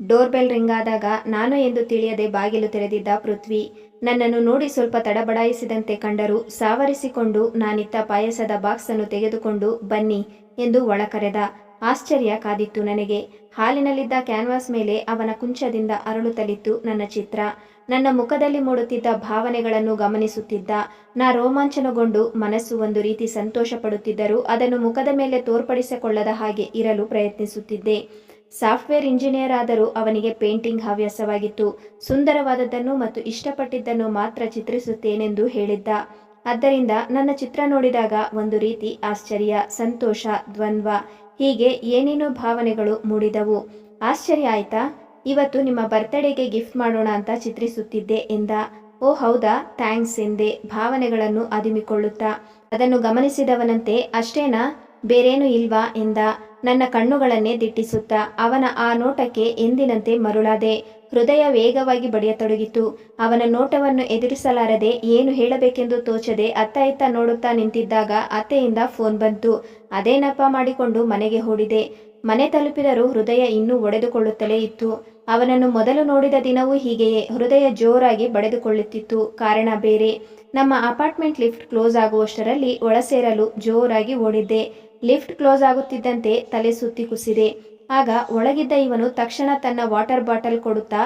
Door bell ring ಆದಾಗ ನಾನು ಎಂದು ತಿಳಿಯದೆ ಬಾಗಿಲು ತೆರೆದಿದ್ದ ಪೃಥ್ವಿ ನನ್ನನ್ನು ನೋಡಿ ಸ್ವಲ್ಪ ತಡಬಡಾಯಿಸಿದಂತೆ ಕಂಡರೂ ಸಾವರಿಸಿಕೊಂಡು ನಾನಿತ್ತ ಪಾಯಸದ ಬಾಕ್ಸ್ ಅನ್ನು ತೆಗೆದುಕೊಂಡು ಬನ್ನಿ ಎಂದು ಒಳ ಕರೆದ. ಆಶ್ಚರ್ಯ ಕಾದಿತ್ತು ನನಗೆ. ಹಾಲಿನಲ್ಲಿದ್ದ ಕ್ಯಾನ್ವಾಸ್ ಮೇಲೆ ಅವನ ಕುಂಚದಿಂದ ಅರಳುತ್ತಲಿತ್ತು ನನ್ನ ಚಿತ್ರ. ನನ್ನ ಮುಖದಲ್ಲಿ ಮೂಡುತ್ತಿದ್ದ ಭಾವನೆಗಳನ್ನು ಗಮನಿಸುತ್ತಿದ್ದ. ನಾ ರೋಮಾಂಚನಗೊಂಡು ಮನಸ್ಸು ಒಂದು ರೀತಿ ಸಂತೋಷ ಪಡುತ್ತಿದ್ದರೂ ಅದನ್ನು ಮುಖದ ಮೇಲೆ ತೋರ್ಪಡಿಸಿಕೊಳ್ಳದ ಹಾಗೆ ಇರಲು ಪ್ರಯತ್ನಿಸುತ್ತಿದ್ದೆ. ಸಾಫ್ಟ್ವೇರ್ ಇಂಜಿನಿಯರ್ ಆದರೂ ಅವನಿಗೆ ಪೇಂಟಿಂಗ್ ಹವ್ಯಾಸವಾಗಿತ್ತು. ಸುಂದರವಾದದ್ದನ್ನು ಮತ್ತು ಇಷ್ಟಪಟ್ಟಿದ್ದನ್ನು ಮಾತ್ರ ಚಿತ್ರಿಸುತ್ತೇನೆಂದು ಹೇಳಿದ್ದ. ಆದ್ದರಿಂದ ನನ್ನ ಚಿತ್ರ ನೋಡಿದಾಗ ಒಂದು ರೀತಿ ಆಶ್ಚರ್ಯ, ಸಂತೋಷ, ದ್ವಂದ್ವ, ಹೀಗೆ ಏನೇನೋ ಭಾವನೆಗಳು ಮೂಡಿದವು. ಆಶ್ಚರ್ಯ ಆಯ್ತಾ? ಇವತ್ತು ನಿಮ್ಮ ಬರ್ತ್ಡೇಗೆ ಗಿಫ್ಟ್ ಮಾಡೋಣ ಅಂತ ಚಿತ್ರಿಸುತ್ತಿದ್ದೆ ಎಂದ. ಓ ಹೌದಾ, ಥ್ಯಾಂಕ್ಸ್ ಎಂದೆ ಭಾವನೆಗಳನ್ನು ಅದಿಮಿಕೊಳ್ಳುತ್ತಾ. ಅದನ್ನು ಗಮನಿಸಿದವನಂತೆ ಅಷ್ಟೇನಾ, ಬೇರೇನೂ ಇಲ್ವಾ ಎಂದ ನನ್ನ ಕಣ್ಣುಗಳನ್ನೇ ದಿಟ್ಟಿಸುತ್ತಾ. ಅವನ ಆ ನೋಟಕ್ಕೆ ಎಂದಿನಂತೆ ಮರುಳಾದೆ. ಹೃದಯ ವೇಗವಾಗಿ ಬಡಿಯತೊಡಗಿತು. ಅವನ ನೋಟವನ್ನು ಎದುರಿಸಲಾರದೆ ಏನು ಹೇಳಬೇಕೆಂದು ತೋಚದೆ ಅತ್ತ ಇತ್ತ ನೋಡುತ್ತಾ ನಿಂತಿದ್ದಾಗ ಅತ್ತೆಯಿಂದ ಫೋನ್ ಬಂತು. ಅದೇ ನೆಪ ಮಾಡಿಕೊಂಡು ಮನೆಗೆ ಓಡಿದೆ. ಮನೆ ತಲುಪಿದರೂ ಹೃದಯ ಇನ್ನೂ ಒಡೆದುಕೊಳ್ಳುತ್ತಲೇ ಇತ್ತು. ಅವನನ್ನು ಮೊದಲು ನೋಡಿದ ದಿನವೂ ಹೀಗೆಯೇ ಹೃದಯ ಜೋರಾಗಿ ಬಡಿದುಕೊಳ್ಳುತ್ತಿತ್ತು. ಕಾರಣ ಬೇರೆ. ನಮ್ಮ ಅಪಾರ್ಟ್ಮೆಂಟ್ ಲಿಫ್ಟ್ ಕ್ಲೋಸ್ ಆಗುವಷ್ಟರಲ್ಲಿ ಒಳ ಸೇರಲು ಜೋರಾಗಿ ಓಡಿದ್ದೆ. ಲಿಫ್ಟ್ ಕ್ಲೋಸ್ ಆಗುತ್ತಿದ್ದಂತೆ ತಲೆ ಸುತ್ತಿ ಕುಸಿದೆ. ಆಗ ಒಳಗಿದ್ದ ಇವನು ತಕ್ಷಣ ತನ್ನ ವಾಟರ್ ಬಾಟಲ್ ಕೊಡುತ್ತಾ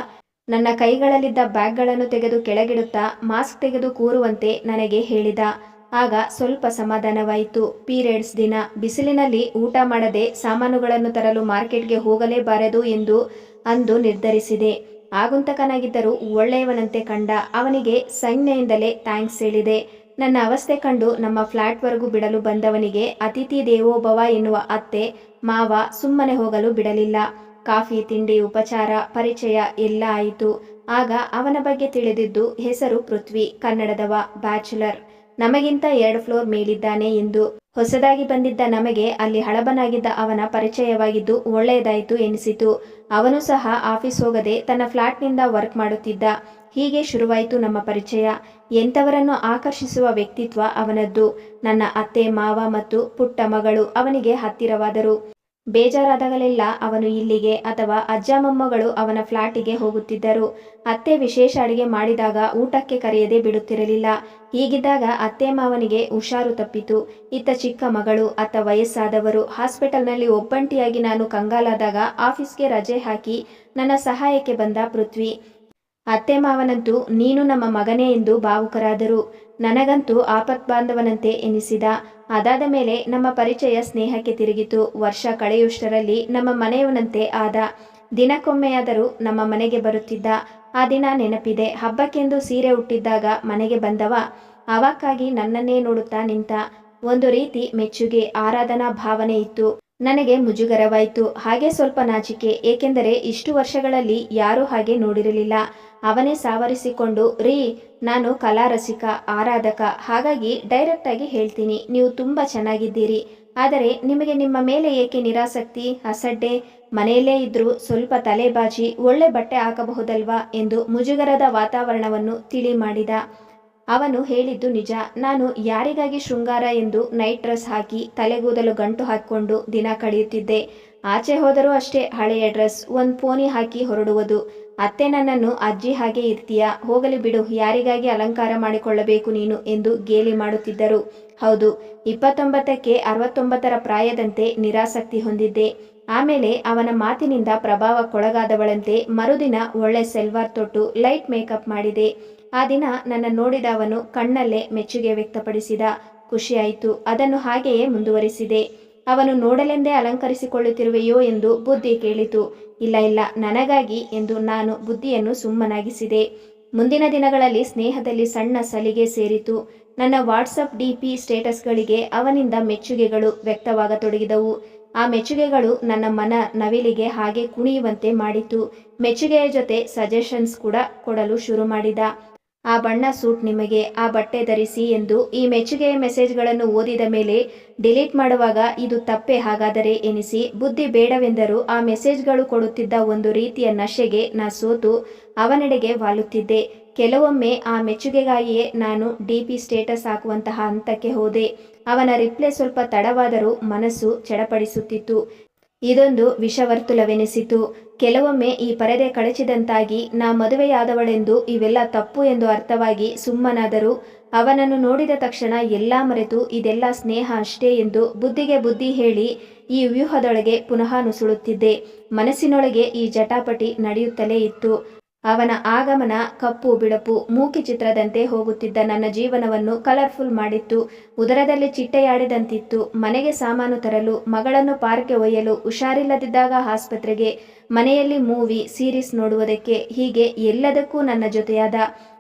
ನನ್ನ ಕೈಗಳಲ್ಲಿದ್ದ ಬ್ಯಾಗ್ಗಳನ್ನು ತೆಗೆದು ಕೆಳಗಿಡುತ್ತಾ ಮಾಸ್ಕ್ ತೆಗೆದು ಕೂರುವಂತೆ ನನಗೆ ಹೇಳಿದ. ಆಗ ಸ್ವಲ್ಪ ಸಮಾಧಾನವಾಯಿತು. ಪೀರಿಯಡ್ಸ್ ದಿನ, ಬಿಸಿಲಿನಲ್ಲಿ ಊಟ ಮಾಡದೆ ಸಾಮಾನುಗಳನ್ನು ತರಲು ಮಾರ್ಕೆಟ್ಗೆ ಹೋಗಲೇಬಾರದು ಎಂದು ಅಂದು ನಿರ್ಧರಿಸಿದೆ. ಆಗುಂತಕನಾಗಿದ್ದರೂ ಒಳ್ಳೆಯವನಂತೆ ಕಂಡ. ಅವನಿಗೆ ಸೈನ್ಯದಿಂದಲೇ ಥ್ಯಾಂಕ್ಸ್ ಹೇಳಿದೆ. ನನ್ನ ಅವಸ್ಥೆ ಕಂಡು ನಮ್ಮ ಫ್ಲ್ಯಾಟ್ವರೆಗೂ ಬಿಡಲು ಬಂದವನಿಗೆ ಅತಿಥಿ ದೇವೋಭವ ಎನ್ನುವ ಅತ್ತೆ ಮಾವ ಸುಮ್ಮನೆ ಹೋಗಲು ಬಿಡಲಿಲ್ಲ. ಕಾಫಿ, ತಿಂಡಿ, ಉಪಚಾರ, ಪರಿಚಯ ಎಲ್ಲ ಆಯಿತು. ಆಗ ಅವನ ಬಗ್ಗೆ ತಿಳಿದಿದ್ದು ಹೆಸರು ಪೃಥ್ವಿ, ಕನ್ನಡದವ, ಬ್ಯಾಚುಲರ್, ನಮಗಿಂತ 2 ಫ್ಲೋರ್ ಮೇಲಿದ್ದಾನೆ ಎಂದು. ಹೊಸದಾಗಿ ಬಂದಿದ್ದ ನಮಗೆ ಅಲ್ಲಿ ಹಳಬನಾಗಿದ್ದ ಅವನ ಪರಿಚಯವಾಗಿದ್ದು ಒಳ್ಳೆಯದಾಯಿತು ಎನಿಸಿತು. ಅವನು ಸಹ ಆಫೀಸ್ ಹೋಗದೆ ತನ್ನ ಫ್ಲ್ಯಾಟ್ನಿಂದ ವರ್ಕ್ ಮಾಡುತ್ತಿದ್ದ. ಹೀಗೆ ಶುರುವಾಯಿತು ನಮ್ಮ ಪರಿಚಯ. ಎಂಥವರನ್ನು ಆಕರ್ಷಿಸುವ ವ್ಯಕ್ತಿತ್ವ ಅವನದ್ದು. ನನ್ನ ಅತ್ತೆ ಮಾವ ಮತ್ತು ಪುಟ್ಟ ಮಗಳು ಅವನಿಗೆ ಹತ್ತಿರವಾದರು. ಬೇಜಾರಾದಾಗಲೆಲ್ಲ ಅವನು ಇಲ್ಲಿಗೆ ಅಥವಾ ಅಜ್ಜ ಮೊಮ್ಮಗಳು ಅವನ ಫ್ಲ್ಯಾಟಿಗೆ ಹೋಗುತ್ತಿದ್ದರು. ಅತ್ತೆ ವಿಶೇಷ ಅಡಿಗೆ ಮಾಡಿದಾಗ ಊಟಕ್ಕೆ ಕರೆಯದೆ ಬಿಡುತ್ತಿರಲಿಲ್ಲ. ಹೀಗಿದ್ದಾಗ ಅತ್ತೆ ಮಾವನಿಗೆ ಹುಷಾರು ತಪ್ಪಿತು. ಇತ್ತ ಚಿಕ್ಕ ಮಗಳು, ಅತ್ತ ವಯಸ್ಸಾದವರು. ಹಾಸ್ಪಿಟಲ್ನಲ್ಲಿ ಒಬ್ಬಂಟಿಯಾಗಿ ನಾನು ಕಂಗಾಲಾದಾಗ ಆಫೀಸ್ಗೆ ರಜೆ ಹಾಕಿ ನನ್ನ ಸಹಾಯಕ್ಕೆ ಬಂದ ಪೃಥ್ವಿ. ಅತ್ತೆ ಮಾವನಂತೂ ನೀನು ನಮ್ಮ ಮಗನೇ ಎಂದು ಭಾವುಕರಾದರು. ನನಗಂತೂ ಆಪತ್ಬಾಂಧವನಂತೆ ಎನಿಸಿದ. ಅದಾದ ಮೇಲೆ ನಮ್ಮ ಪರಿಚಯ ಸ್ನೇಹಕ್ಕೆ ತಿರುಗಿತು. ವರ್ಷ ಕಳೆಯುವಷ್ಟರಲ್ಲಿ ನಮ್ಮ ಮನೆಯವನಂತೆ ಆದ. ದಿನಕ್ಕೊಮ್ಮೆಯಾದರೂ ನಮ್ಮ ಮನೆಗೆ ಬರುತ್ತಿದ್ದ. ಆ ದಿನ ನೆನಪಿದೆ. ಹಬ್ಬಕ್ಕೆಂದು ಸೀರೆ ಉಟ್ಟಿದ್ದಾಗ ಮನೆಗೆ ಬಂದವ ಅವಾಕ್ಕಾಗಿ ನನ್ನನ್ನೇ ನೋಡುತ್ತಾ ನಿಂತ. ಒಂದು ರೀತಿ ಮೆಚ್ಚುಗೆ, ಆರಾಧನಾ ಭಾವನೆ ಇತ್ತು. ನನಗೆ ಮುಜುಗರವಾಯಿತು, ಹಾಗೆ ಸ್ವಲ್ಪ ನಾಚಿಕೆ. ಏಕೆಂದರೆ ಇಷ್ಟು ವರ್ಷಗಳಲ್ಲಿ ಯಾರೂ ಹಾಗೆ ನೋಡಿರಲಿಲ್ಲ. ಅವನೇ ಸಾವರಿಸಿಕೊಂಡು, ರೀ, ನಾನು ಕಲಾರಸಿಕ, ಆರಾಧಕ, ಹಾಗಾಗಿ ಡೈರೆಕ್ಟಾಗಿ ಹೇಳ್ತೀನಿ, ನೀವು ತುಂಬ ಚೆನ್ನಾಗಿದ್ದೀರಿ. ಆದರೆ ನಿಮಗೆ ನಿಮ್ಮ ಮೇಲೆ ಏಕೆ ನಿರಾಸಕ್ತಿ, ಅಸಡ್ಡೆ? ಮನೆಯಲ್ಲೇ ಇದ್ರೂ ಸ್ವಲ್ಪ ತಲೆ ಬಾಚಿ ಒಳ್ಳೆ ಬಟ್ಟೆ ಹಾಕಬಹುದಲ್ವಾ ಎಂದು ಮುಜುಗರದ ವಾತಾವರಣವನ್ನು ತಿಳಿ ಮಾಡಿದ. ಅವನು ಹೇಳಿದ್ದು ನಿಜ. ನಾನು ಯಾರಿಗಾಗಿ ಶೃಂಗಾರ ಎಂದು ನೈಟ್ ಡ್ರೆಸ್ ಹಾಕಿ ತಲೆಗೂದಲು ಗಂಟು ಹಾಕಿಕೊಂಡು ದಿನ ಕಳೆಯುತ್ತಿದ್ದೆ. ಆಚೆ ಹೋದರೂ ಅಷ್ಟೇ ಹಳೆಯ ಡ್ರೆಸ್, ಒಂದು ಪೋನಿ ಹಾಕಿ ಹೊರಡುವುದು. ಅತ್ತೆ ನನ್ನನ್ನು ಅಜ್ಜಿ ಹಾಗೆ ಇರ್ತೀಯಾ, ಹೋಗಲಿ ಬಿಡು, ಯಾರಿಗಾಗಿ ಅಲಂಕಾರ ಮಾಡಿಕೊಳ್ಳಬೇಕು ನೀನು ಎಂದು ಗೇಲಿ ಮಾಡುತ್ತಿದ್ದರು. ಹೌದು, 29ಕ್ಕೆ 69ರ ಪ್ರಾಯದಂತೆ ನಿರಾಸಕ್ತಿ ಹೊಂದಿದ್ದೆ. ಆಮೇಲೆ ಅವನ ಮಾತಿನಿಂದ ಪ್ರಭಾವಕ್ಕೊಳಗಾದವಳಂತೆ ಮರುದಿನ ಒಳ್ಳೆ ಸೆಲ್ವಾರ್ ತೊಟ್ಟು ಲೈಟ್ ಮೇಕಪ್ ಮಾಡಿದೆ. ಆ ದಿನ ನನ್ನ ನೋಡಿದ ಅವನು ಕಣ್ಣಲ್ಲೇ ಮೆಚ್ಚುಗೆ ವ್ಯಕ್ತಪಡಿಸಿದ. ಖುಷಿಯಾಯಿತು. ಅದನ್ನು ಹಾಗೆಯೇ ಮುಂದುವರಿಸಿದೆ. ಅವನು ನೋಡಲೆಂದೇ ಅಲಂಕರಿಸಿಕೊಳ್ಳುತ್ತಿರುವೆಯೋ ಎಂದು ಬುದ್ಧಿ ಕೇಳಿತು. ಇಲ್ಲ ಇಲ್ಲ, ನನಗಾಗಿ ಎಂದು ನಾನು ಬುದ್ಧಿಯನ್ನು ಸುಮ್ಮನಾಗಿಸಿದೆ. ಮುಂದಿನ ದಿನಗಳಲ್ಲಿ ಸ್ನೇಹದಲ್ಲಿ ಸಣ್ಣ ಸಲಿಗೆ ಸೇರಿತು. ನನ್ನ ವಾಟ್ಸಪ್ DP ಸ್ಟೇಟಸ್ಗಳಿಗೆ ಅವನಿಂದ ಮೆಚ್ಚುಗೆಗಳು ವ್ಯಕ್ತವಾಗತೊಡಗಿದವು. ಆ ಮೆಚ್ಚುಗೆಗಳು ನನ್ನ ಮನ ನವಿಲಿಗೆ ಹಾಗೆ ಕುಣಿಯುವಂತೆ ಮಾಡಿತು. ಮೆಚ್ಚುಗೆಯ ಜೊತೆ ಸಜೆಷನ್ಸ್ ಕೂಡ ಕೊಡಲು ಶುರು ಮಾಡಿದ. ಆ ಬಣ್ಣ ಸೂಟ್ ನಿಮಗೆ, ಆ ಬಟ್ಟೆ ಧರಿಸಿ ಎಂದು. ಈ ಮೆಚ್ಚುಗೆಯ ಮೆಸೇಜ್ಗಳನ್ನು ಓದಿದ ಮೇಲೆ ಡಿಲೀಟ್ ಮಾಡುವಾಗ ಇದು ತಪ್ಪೆ ಹಾಗಾದರೆ ಎನಿಸಿ ಬುದ್ಧಿ ಬೇಡವೆಂದರೂ ಆ ಮೆಸೇಜ್ಗಳು ಕೊಡುತ್ತಿದ್ದ ಒಂದು ರೀತಿಯ ನಶೆಗೆ ನಾ ಸೋತು ಅವನೆಡೆಗೆ ವಾಲುತ್ತಿದ್ದೆ. ಕೆಲವೊಮ್ಮೆ ಆ ಮೆಚ್ಚುಗೆಗಾಗಿಯೇ ನಾನು DP ಸ್ಟೇಟಸ್ ಹಾಕುವಂತಹ ಹಂತಕ್ಕೆ ಹೋದೆ. ಅವನ ರಿಪ್ಲೈ ಸ್ವಲ್ಪ ತಡವಾದರೂ ಮನಸ್ಸು ಚಡಪಡಿಸುತ್ತಿತ್ತು. ಇದೊಂದು ವಿಷವರ್ತುಲವೆನಿಸಿತು. ಕೆಲವೊಮ್ಮೆ ಈ ಪರದೆ ಕಳಚಿದಂತಾಗಿ ನಾ ಮದುವೆಯಾದವಳೆಂದು ಇವೆಲ್ಲ ತಪ್ಪು ಎಂದು ಅರ್ಥವಾಗಿ ಸುಮ್ಮನಾದರೂ ಅವನನ್ನು ನೋಡಿದ ತಕ್ಷಣ ಎಲ್ಲ ಮರೆತು ಇದೆಲ್ಲ ಸ್ನೇಹ ಅಷ್ಟೇ ಎಂದು ಬುದ್ಧಿಗೆ ಬುದ್ಧಿ ಹೇಳಿ ಈ ವ್ಯೂಹದೊಳಗೆ ಪುನಃ ನುಸುಳುತ್ತಿದ್ದೆ. ಮನಸ್ಸಿನೊಳಗೆ ಈ ಜಟಾಪಟಿ ನಡೆಯುತ್ತಲೇ ಇತ್ತು. ಅವನ ಆಗಮನ ಕಪ್ಪು ಬಿಳುಪು ಮೂಕಿ ಚಿತ್ರದಂತೆ ಹೋಗುತ್ತಿದ್ದ ನನ್ನ ಜೀವನವನ್ನು ಕಲರ್ಫುಲ್ ಮಾಡಿತ್ತು. ಉದರದಲ್ಲಿ ಚಿಟ್ಟೆಯಾಡಿದಂತಿತ್ತು. ಮನೆಗೆ ಸಾಮಾನು ತರಲು, ಮಗಳನ್ನು ಪಾರ್ಕ್ಗೆ ಒಯ್ಯಲು, ಹುಷಾರಿಲ್ಲದಿದ್ದಾಗ ಆಸ್ಪತ್ರೆಗೆ, ಮನೆಯಲ್ಲಿ ಮೂವಿ ಸೀರೀಸ್ ನೋಡುವುದಕ್ಕೆ, ಹೀಗೆ ಎಲ್ಲದಕ್ಕೂ ನನ್ನ ಜೊತೆಯಾದ.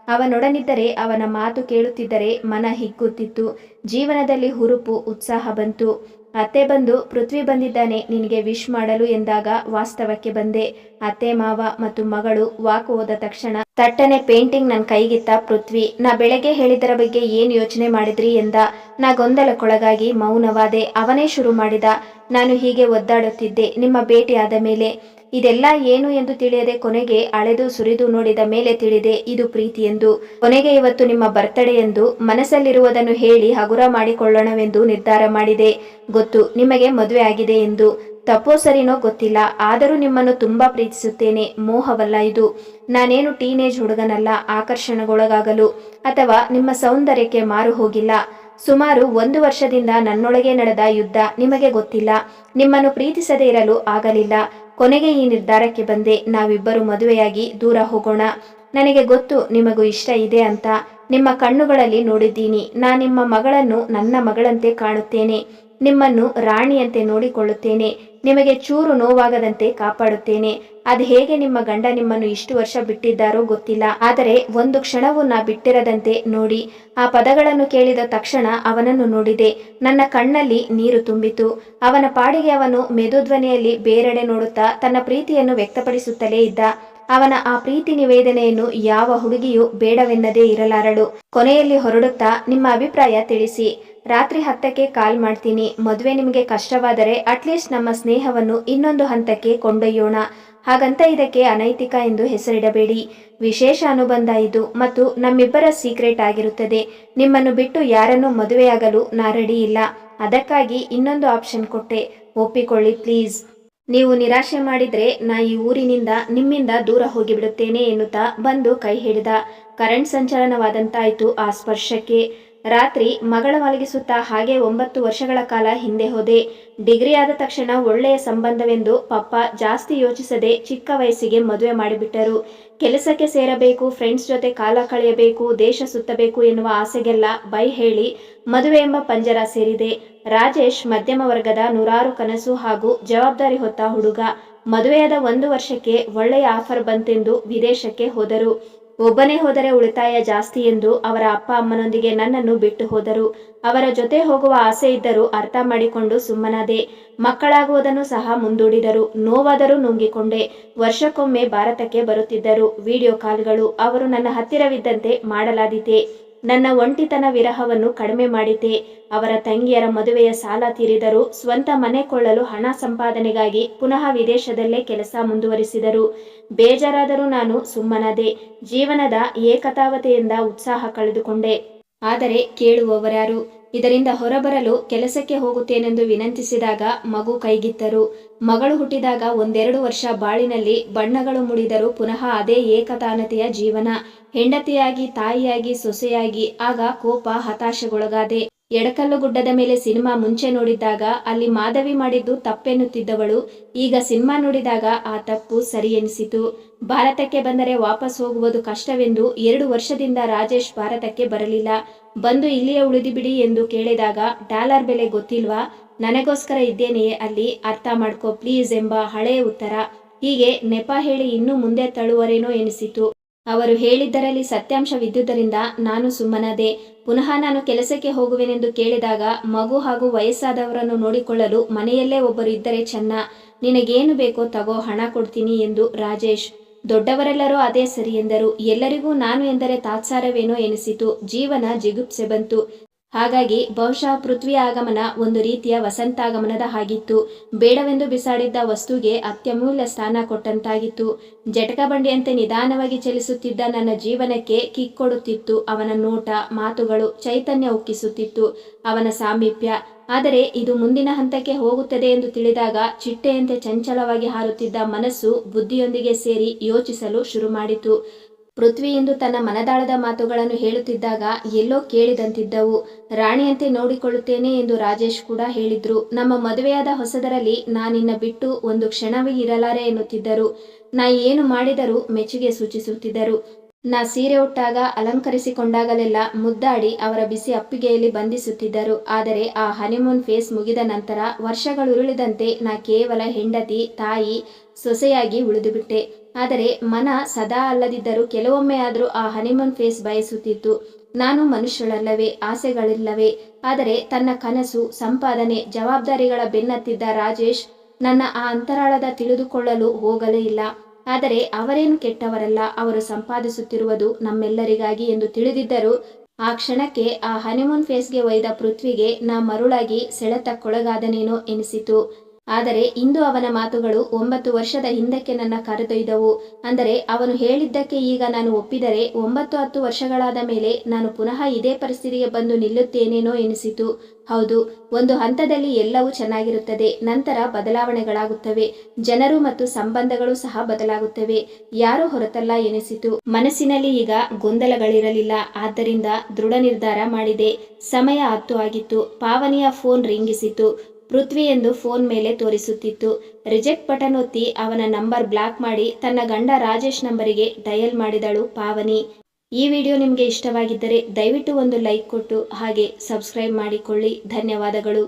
ಅವನೊಡನಿದ್ದರೆ, ಅವನ ಮಾತು ಕೇಳುತ್ತಿದ್ದರೆ ಮನ ಹಿಗ್ಗುತ್ತಿತ್ತು. ಜೀವನದಲ್ಲಿ ಹುರುಪು ಉತ್ಸಾಹ ಬಂತು. ಅತ್ತೆ ಬಂದು ಪೃಥ್ವಿ ಬಂದಿದ್ದಾನೆ ನಿನಗೆ ವಿಶ್ ಮಾಡಲು ಎಂದಾಗ ವಾಸ್ತವಕ್ಕೆ ಬಂದೆ. ಅತ್ತೆ ಮಾವ ಮತ್ತು ಮಗಳು ವಾಕ್ ಹೋದ ತಕ್ಷಣ ತಟ್ಟನೆ ಪೇಂಟಿಂಗ್ ನನ್ನ ಕೈಗಿತ್ತ ಪೃಥ್ವಿ. ನಾ ಬೆಳಗ್ಗೆ ಹೇಳಿದರ ಬಗ್ಗೆ ಏನು ಯೋಚನೆ ಮಾಡಿದ್ರಿ ಎಂದ. ನಾ ಗೊಂದಲಕ್ಕೊಳಗಾಗಿ ಮೌನವಾದೆ. ಅವನೇ ಶುರು ಮಾಡಿದ. ನಾನು ಹೀಗೆ ಒದ್ದಾಡುತ್ತಿದ್ದೆ ನಿಮ್ಮ ಭೇಟಿ ಆದ ಮೇಲೆ. ಇದೆಲ್ಲ ಏನು ಎಂದು ತಿಳಿಯದೆ ಕೊನೆಗೆ ಅಳೆದು ಸುರಿದು ನೋಡಿದ ಮೇಲೆ ತಿಳಿದೆ ಇದು ಪ್ರೀತಿ ಎಂದು. ಕೊನೆಗೆ ಇವತ್ತು ನಿಮ್ಮ ಬರ್ತಡೇ ಎಂದು ಮನಸ್ಸಲ್ಲಿರುವುದನ್ನು ಹೇಳಿ ಹಗುರ ಮಾಡಿಕೊಳ್ಳೋಣವೆಂದು ನಿರ್ಧಾರ ಮಾಡಿದೆ. ಗೊತ್ತು ನಿಮಗೆ ಮದುವೆ ಆಗಿದೆ ಎಂದು. ತಪ್ಪೋ ಸರಿನೋ ಗೊತ್ತಿಲ್ಲ, ಆದರೂ ನಿಮ್ಮನ್ನು ತುಂಬಾ ಪ್ರೀತಿಸುತ್ತೇನೆ. ಮೋಹವಲ್ಲ ಇದು. ನಾನೇನು ಟೀನೇಜ್ ಹುಡುಗನಲ್ಲ ಆಕರ್ಷಣೆಗೊಳಗಾಗಲು, ಅಥವಾ ನಿಮ್ಮ ಸೌಂದರ್ಯಕ್ಕೆ ಮಾರು ಹೋಗಿಲ್ಲ. ಸುಮಾರು 1 ವರ್ಷದಿಂದ ನನ್ನೊಳಗೆ ನಡೆದ ಯುದ್ಧ ನಿಮಗೆ ಗೊತ್ತಿಲ್ಲ. ನಿಮ್ಮನ್ನು ಪ್ರೀತಿಸದೇ ಇರಲು ಆಗಲಿಲ್ಲ. ಕೊನೆಗೆ ಈ ನಿರ್ಧಾರಕ್ಕೆ ಬಂದೆ. ನಾವಿಬ್ಬರು ಮದುವೆಯಾಗಿ ದೂರ ಹೋಗೋಣ. ನನಗೆ ಗೊತ್ತು ನಿಮಗೂ ಇಷ್ಟ ಇದೆ ಅಂತ. ನಿಮ್ಮ ಕಣ್ಣುಗಳಲ್ಲಿ ನೋಡಿದ್ದೀನಿ. ನಿಮ್ಮ ಮಗಳನ್ನು ನನ್ನ ಮಗಳಂತೆ ಕಾಣುತ್ತೇನೆ. ನಿಮ್ಮನ್ನು ರಾಣಿಯಂತೆ ನೋಡಿಕೊಳ್ಳುತ್ತೇನೆ. ನಿಮಗೆ ಚೂರು ನೋವಾಗದಂತೆ ಕಾಪಾಡುತ್ತೇನೆ. ಅದು ಹೇಗೆ ನಿಮ್ಮ ಗಂಡ ನಿಮ್ಮನ್ನು ಇಷ್ಟು ವರ್ಷ ಬಿಟ್ಟಿದ್ದಾರೋ ಗೊತ್ತಿಲ್ಲ, ಆದರೆ ಒಂದು ಕ್ಷಣವೂ ನಾ ಬಿಟ್ಟಿರದಂತೆ ನೋಡಿ. ಆ ಪದಗಳನ್ನು ಕೇಳಿದ ತಕ್ಷಣ ಅವನನ್ನು ನೋಡಿದೆ. ನನ್ನ ಕಣ್ಣಲ್ಲಿ ನೀರು ತುಂಬಿತು. ಅವನ ಪಾಡಿಗೆ ಅವನು ಮೆದುಧ್ವನಿಯಲ್ಲಿ ಬೇರೆಡೆ ನೋಡುತ್ತಾ ತನ್ನ ಪ್ರೀತಿಯನ್ನು ವ್ಯಕ್ತಪಡಿಸುತ್ತಲೇ ಇದ್ದ. ಅವನ ಆ ಪ್ರೀತಿ ನಿವೇದನೆಯನ್ನು ಯಾವ ಹುಡುಗಿಯೂ ಬೇಡವೆನ್ನದೇ ಇರಲಾರಳು. ಕೊನೆಯಲ್ಲಿ ಹೊರಡುತ್ತಾ ನಿಮ್ಮ ಅಭಿಪ್ರಾಯ ತಿಳಿಸಿ. ರಾತ್ರಿ 10ಕ್ಕೆ ಕಾಲ್ ಮಾಡ್ತೀನಿ. ಮದುವೆ ನಿಮಗೆ ಕಷ್ಟವಾದರೆ ಅಟ್ಲೀಸ್ಟ್ ನಮ್ಮ ಸ್ನೇಹವನ್ನು ಇನ್ನೊಂದು ಹಂತಕ್ಕೆ ಕೊಂಡೊಯ್ಯೋಣ. ಹಾಗಂತ ಇದಕ್ಕೆ ಅನೈತಿಕ ಎಂದು ಹೆಸರಿಡಬೇಡಿ. ವಿಶೇಷ ಅನುಬಂಧ ಇದು ಮತ್ತು ನಮ್ಮಿಬ್ಬರ ಸೀಕ್ರೆಟ್ ಆಗಿರುತ್ತದೆ. ನಿಮ್ಮನ್ನು ಬಿಟ್ಟು ಯಾರನ್ನೂ ಮದುವೆಯಾಗಲು ನಾ ರೆಡಿ ಇಲ್ಲ. ಅದಕ್ಕಾಗಿ ಇನ್ನೊಂದು ಆಪ್ಷನ್ ಕೊಟ್ಟೆ. ಒಪ್ಪಿಕೊಳ್ಳಿ ಪ್ಲೀಸ್. ನೀವು ನಿರಾಶೆ ಮಾಡಿದ್ರೆ ನಾ ಈ ಊರಿನಿಂದ ನಿಮ್ಮಿಂದ ದೂರ ಹೋಗಿಬಿಡುತ್ತೇನೆ ಎನ್ನುತ್ತಾ ಬಂದು ಕೈ ಹಿಡಿದ. ಕರೆಂಟ್ ಸಂಚಲನವಾದಂತಾಯಿತು ಆ ಸ್ಪರ್ಶಕ್ಕೆ. ರಾತ್ರಿ ಮಗಳ ಮಲಗಿಸುತ್ತಾ ಹಾಗೆ 9 ವರ್ಷಗಳ ಕಾಲ ಹಿಂದೆ ಹೋದೆ. ಡಿಗ್ರಿ ಆದ ತಕ್ಷಣ ಒಳ್ಳೆಯ ಸಂಬಂಧವೆಂದು ಪಪ್ಪ ಜಾಸ್ತಿ ಯೋಚಿಸದೆ ಚಿಕ್ಕ ವಯಸ್ಸಿಗೆ ಮದುವೆ ಮಾಡಿಬಿಟ್ಟರು. ಕೆಲಸಕ್ಕೆ ಸೇರಬೇಕು, ಫ್ರೆಂಡ್ಸ್ ಜೊತೆ ಕಾಲ ಕಳೆಯಬೇಕು, ದೇಶ ಸುತ್ತಬೇಕು ಎನ್ನುವ ಆಸೆಗೆಲ್ಲ ಬೈ ಹೇಳಿ ಮದುವೆ ಎಂಬ ಪಂಜರ ಸೇರಿದೆ. ರಾಜೇಶ್ ಮಧ್ಯಮ ವರ್ಗದ ನೂರಾರು ಕನಸು ಹಾಗೂ ಜವಾಬ್ದಾರಿ ಹೊತ್ತ ಹುಡುಗ. ಮದುವೆಯಾದ 1 ವರ್ಷಕ್ಕೆ ಒಳ್ಳೆಯ ಆಫರ್ ಬಂತೆಂದು ವಿದೇಶಕ್ಕೆ ಹೋದರು. ಒಬ್ಬನೇ ಹೋದರೆ ಉಳಿತಾಯ ಜಾಸ್ತಿ ಎಂದು ಅವರ ಅಪ್ಪ ಅಮ್ಮನೊಂದಿಗೆ ನನ್ನನ್ನು ಬಿಟ್ಟು ಹೋದರು. ಅವರ ಜೊತೆ ಹೋಗುವ ಆಸೆ ಇದ್ದರೂ ಅರ್ಥ ಮಾಡಿಕೊಂಡು ಸುಮ್ಮನಾದೆ. ಮಕ್ಕಳಾಗುವುದನ್ನು ಸಹ ಮುಂದೂಡಿದರು. ನೋವಾದರೂ ನುಂಗಿಕೊಂಡೆ. ವರ್ಷಕ್ಕೊಮ್ಮೆ ಭಾರತಕ್ಕೆ ಬರುತ್ತಿದ್ದರು. ವಿಡಿಯೋ ಕಾಲ್ಗಳು. ಅವರು ನನ್ನ ಹತ್ತಿರವಿದ್ದಂತೆ ಮಾಡಲಾದೀತೆ. ನನ್ನ ಒಂಟಿತನ ವಿರಹವನ್ನು ಕಡಿಮೆ ಮಾಡಿತೆ. ಅವರ ತಂಗಿಯರ ಮದುವೆಯ ಸಾಲ ತೀರಿದರು. ಸ್ವಂತ ಮನೆ ಕೊಳ್ಳಲು ಹಣ ಸಂಪಾದನೆಗಾಗಿ ಪುನಃ ವಿದೇಶದಲ್ಲೇ ಕೆಲಸ ಮುಂದುವರಿಸಿದರು. ಬೇಜಾರಾದರೂ ನಾನು ಸುಮ್ಮನಾದೆ. ಜೀವನದ ಏಕತಾವತೆಯಿಂದ ಉತ್ಸಾಹ ಕಳೆದುಕೊಂಡೆ. ಆದರೆ ಕೇಳುವವರ್ಯಾರು? ಇದರಿಂದ ಹೊರಬರಲು ಕೆಲಸಕ್ಕೆ ಹೋಗುತ್ತೇನೆಂದು ವಿನಂತಿಸಿದಾಗ ಮಗು ಕೈಗಿತ್ತರು. ಮಗಳು ಹುಟ್ಟಿದಾಗ 1-2 ವರ್ಷ ಬಾಳಿನಲ್ಲಿ ಬಣ್ಣಗಳು ಮುಡಿದರೂ ಪುನಃ ಅದೇ ಏಕತಾನತೆಯ ಜೀವನ. ಹೆಂಡತಿಯಾಗಿ, ತಾಯಿಯಾಗಿ, ಸೊಸೆಯಾಗಿ. ಆಗ ಕೋಪ, ಹತಾಶೆಗೊಳಗಾದೆ. ಎಡಕಲ್ಲು ಗುಡ್ಡದ ಮೇಲೆ ಸಿನಿಮಾ ಮುಂಚೆ ನೋಡಿದ್ದಾಗ ಅಲ್ಲಿ ಮಾಧವಿ ಮಾಡಿದ್ದು ತಪ್ಪೆನ್ನುತ್ತಿದ್ದವಳು ಈಗ ಸಿನಿಮಾ ನೋಡಿದಾಗ ಆ ತಪ್ಪು ಸರಿ ಎನಿಸಿತು. ಭಾರತಕ್ಕೆ ಬಂದರೆ ವಾಪಸ್ ಹೋಗುವುದು ಕಷ್ಟವೆಂದು 2 ವರ್ಷದಿಂದ ರಾಜೇಶ್ ಭಾರತಕ್ಕೆ ಬರಲಿಲ್ಲ. ಬಂದು ಇಲ್ಲಿಯೇ ಉಳಿದುಬಿಡಿ ಎಂದು ಕೇಳಿದಾಗ ಡಾಲರ್ ಬೆಲೆ ಗೊತ್ತಿಲ್ವಾ, ನನಗೋಸ್ಕರ ಇದ್ದೇನೆಯೇ ಅಲ್ಲಿ, ಅರ್ಥ ಮಾಡ್ಕೋ ಪ್ಲೀಸ್ ಎಂಬ ಹಳೆಯ ಉತ್ತರ. ಹೀಗೆ ನೆಪ ಹೇಳಿ ಇನ್ನೂ ಮುಂದೆ ತಳ್ಳುವರೇನೋ ಎನಿಸಿತು. ಅವರು ಹೇಳಿದ್ದರಲ್ಲಿ ಸತ್ಯಾಂಶವಿದ್ದುದರಿಂದ ನಾನು ಸುಮ್ಮನಾದೆ. ಪುನಃ ನಾನು ಕೆಲಸಕ್ಕೆ ಹೋಗುವೆನೆಂದು ಕೇಳಿದಾಗ ಮಗು ಹಾಗೂ ವಯಸ್ಸಾದವರನ್ನು ನೋಡಿಕೊಳ್ಳಲು ಮನೆಯಲ್ಲೇ ಒಬ್ಬರು ಇದ್ದರೆ ಚೆನ್ನ, ನಿನಗೇನು ಬೇಕೋ ತಗೋ, ಹಣ ಕೊಡ್ತೀನಿ ಎಂದು ರಾಜೇಶ್. ದೊಡ್ಡವರೆಲ್ಲರೂ ಅದೇ ಸರಿ ಎಂದರು. ಎಲ್ಲರಿಗೂ ನಾನು ಎಂದರೆ ತಾತ್ಸಾರವೇನೋ ಎನಿಸಿತು. ಜೀವನ ಜಿಗುಪ್ಸೆ ಬಂತು. ಹಾಗಾಗಿ ಬಹುಶಃ ಪೃಥ್ವಿಯ ಆಗಮನ ಒಂದು ರೀತಿಯ ವಸಂತಾಗಮನದ ಹಾಗಿತ್ತು. ಬೇಡವೆಂದು ಬಿಸಾಡಿದ್ದ ವಸ್ತುಗೆ ಅತ್ಯಮೂಲ್ಯ ಸ್ಥಾನ ಕೊಟ್ಟಂತಾಗಿತ್ತು. ಜಟಕ ಬಂಡಿಯಂತೆ ನಿಧಾನವಾಗಿ ಚಲಿಸುತ್ತಿದ್ದ ನನ್ನ ಜೀವನಕ್ಕೆ ಕಿಕ್ ಕೊಡುತ್ತಿತ್ತು ಅವನ ನೋಟ, ಮಾತುಗಳು, ಚೈತನ್ಯ ಉಕ್ಕಿಸುತ್ತಿತ್ತು ಅವನ ಸಾಮೀಪ್ಯ. ಆದರೆ ಇದು ಮುಂದಿನ ಹಂತಕ್ಕೆ ಹೋಗುತ್ತದೆ ಎಂದು ತಿಳಿದಾಗ ಚಿಟ್ಟೆಯಂತೆ ಚಂಚಲವಾಗಿ ಹಾರುತ್ತಿದ್ದ ಮನಸ್ಸು ಬುದ್ಧಿಯೊಂದಿಗೆ ಸೇರಿ ಯೋಚಿಸಲು ಶುರು ಮಾಡಿತು. ಪೃಥ್ವಿ ಇಂದು ತನ್ನ ಮನದಾಳದ ಮಾತುಗಳನ್ನು ಹೇಳುತ್ತಿದ್ದಾಗ ಎಲ್ಲೋ ಕೇಳಿದಂತಿದ್ದವು. ರಾಣಿಯಂತೆ ನೋಡಿಕೊಳ್ಳುತ್ತೇನೆ ಎಂದು ರಾಜೇಶ್ ಕೂಡ ಹೇಳಿದ್ರು. ನಮ್ಮ ಮದುವೆಯಾದ ಹೊಸದರಲ್ಲಿ ನಾನಿನ್ನ ಬಿಟ್ಟು ಒಂದು ಕ್ಷಣವೇ ಇರಲಾರೆ ಎನ್ನುತ್ತಿದ್ದರು. ನಾ ಏನು ಮಾಡಿದರೂ ಮೆಚ್ಚುಗೆ ಸೂಚಿಸುತ್ತಿದ್ದರು. ನಾ ಸೀರೆ ಉಟ್ಟಾಗ ಅಲಂಕರಿಸಿಕೊಂಡಾಗಲೆಲ್ಲ ಮುದ್ದಾಡಿ ಅವರ ಬಿಸಿ ಅಪ್ಪಿಗೆಯಲ್ಲಿ ಬಂಧಿಸುತ್ತಿದ್ದರು. ಆದರೆ ಆ ಹನಿಮೂನ್ ಫೇಸ್ ಮುಗಿದ ನಂತರ ವರ್ಷಗಳುರುಳಿದಂತೆ ನಾ ಕೇವಲ ಹೆಂಡತಿ, ತಾಯಿ, ಸೊಸೆಯಾಗಿ ಉಳಿದುಬಿಟ್ಟೆ. ಆದರೆ ಮನ ಸದಾ ಅಲ್ಲದಿದ್ದರೂ ಕೆಲವೊಮ್ಮೆ ಆದರೂ ಆ ಹನಿಮೂನ್ ಫೇಸ್ ಬಯಸುತ್ತಿತ್ತು. ನಾನು ಮನುಷ್ಯಳಲ್ಲವೇ? ಆಸೆಗಳಿಲ್ಲವೇ? ಆದರೆ ತನ್ನ ಕನಸು, ಸಂಪಾದನೆ, ಜವಾಬ್ದಾರಿಗಳ ಬೆನ್ನತ್ತಿದ್ದ ರಾಜೇಶ್ ನನ್ನ ಆ ಅಂತರಾಳದ ತಿಳಿದುಕೊಳ್ಳಲು ಹೋಗಲೇ ಇಲ್ಲ. ಆದರೆ ಅವರೇನು ಕೆಟ್ಟವರಲ್ಲ, ಅವರು ಸಂಪಾದಿಸುತ್ತಿರುವುದು ನಮ್ಮೆಲ್ಲರಿಗಾಗಿ ಎಂದು ತಿಳಿದಿದ್ದರೂ ಆ ಕ್ಷಣಕ್ಕೆ ಆ ಹನಿಮೂನ್ ಫೇಸ್ಗೆ ಒಯ್ದ ಪೃಥ್ವಿಗೆ ನಾ ಮರುಳಾಗಿ ಸೆಳೆತಕ್ಕೊಳಗಾದನೇನೋ ಎನಿಸಿತು. ಆದರೆ ಇಂದು ಅವನ ಮಾತುಗಳು 9 ವರ್ಷದ ಹಿಂದಕ್ಕೆ ನನ್ನ ಕರೆದೊಯ್ದವು. ಅಂದರೆ ಅವನು ಹೇಳಿದ್ದಕ್ಕೆ ಈಗ ನಾನು ಒಪ್ಪಿದರೆ 9-10 ವರ್ಷಗಳಾದ ಮೇಲೆ ನಾನು ಪುನಃ ಇದೇ ಪರಿಸ್ಥಿತಿಗೆ ಬಂದು ನಿಲ್ಲುತ್ತೇನೇನೋ ಎನಿಸಿತು. ಹೌದು, ಒಂದು ಹಂತದಲ್ಲಿ ಎಲ್ಲವೂ ಚೆನ್ನಾಗಿರುತ್ತದೆ, ನಂತರ ಬದಲಾವಣೆಗಳಾಗುತ್ತವೆ. ಜನರು ಮತ್ತು ಸಂಬಂಧಗಳು ಸಹ ಬದಲಾಗುತ್ತವೆ. ಯಾರೂ ಹೊರತಲ್ಲ ಎನಿಸಿತು. ಮನಸ್ಸಿನಲ್ಲಿ ಈಗ ಗೊಂದಲಗಳಿರಲಿಲ್ಲ. ಆದ್ದರಿಂದ ದೃಢ ನಿರ್ಧಾರ ಮಾಡಿದೆ. ಸಮಯ 10 ಆಗಿತ್ತು. ಪಾವನಿಯ ಫೋನ್ ರಿಂಗಿಸಿತು. ಪೃಥ್ವಿ ಎಂದು ಫೋನ್ ಮೇಲೆ ತೋರಿಸುತ್ತಿತ್ತು. ರಿಜೆಕ್ಟ್ ಬಟನ್ ಒತ್ತಿ ಅವನ ನಂಬರ್ ಬ್ಲಾಕ್ ಮಾಡಿ ತನ್ನ ಗಂಡ ರಾಜೇಶ್ ನಂಬರಿಗೆ ಡಯಲ್ ಮಾಡಿದಳು ಪಾವನಿ. ಈ ವಿಡಿಯೋ ನಿಮಗೆ ಇಷ್ಟವಾಗಿದ್ದರೆ ದಯವಿಟ್ಟು ಒಂದು ಲೈಕ್ ಕೊಟ್ಟು ಹಾಗೆ ಸಬ್ಸ್ಕ್ರೈಬ್ ಮಾಡಿಕೊಳ್ಳಿ. ಧನ್ಯವಾದಗಳು.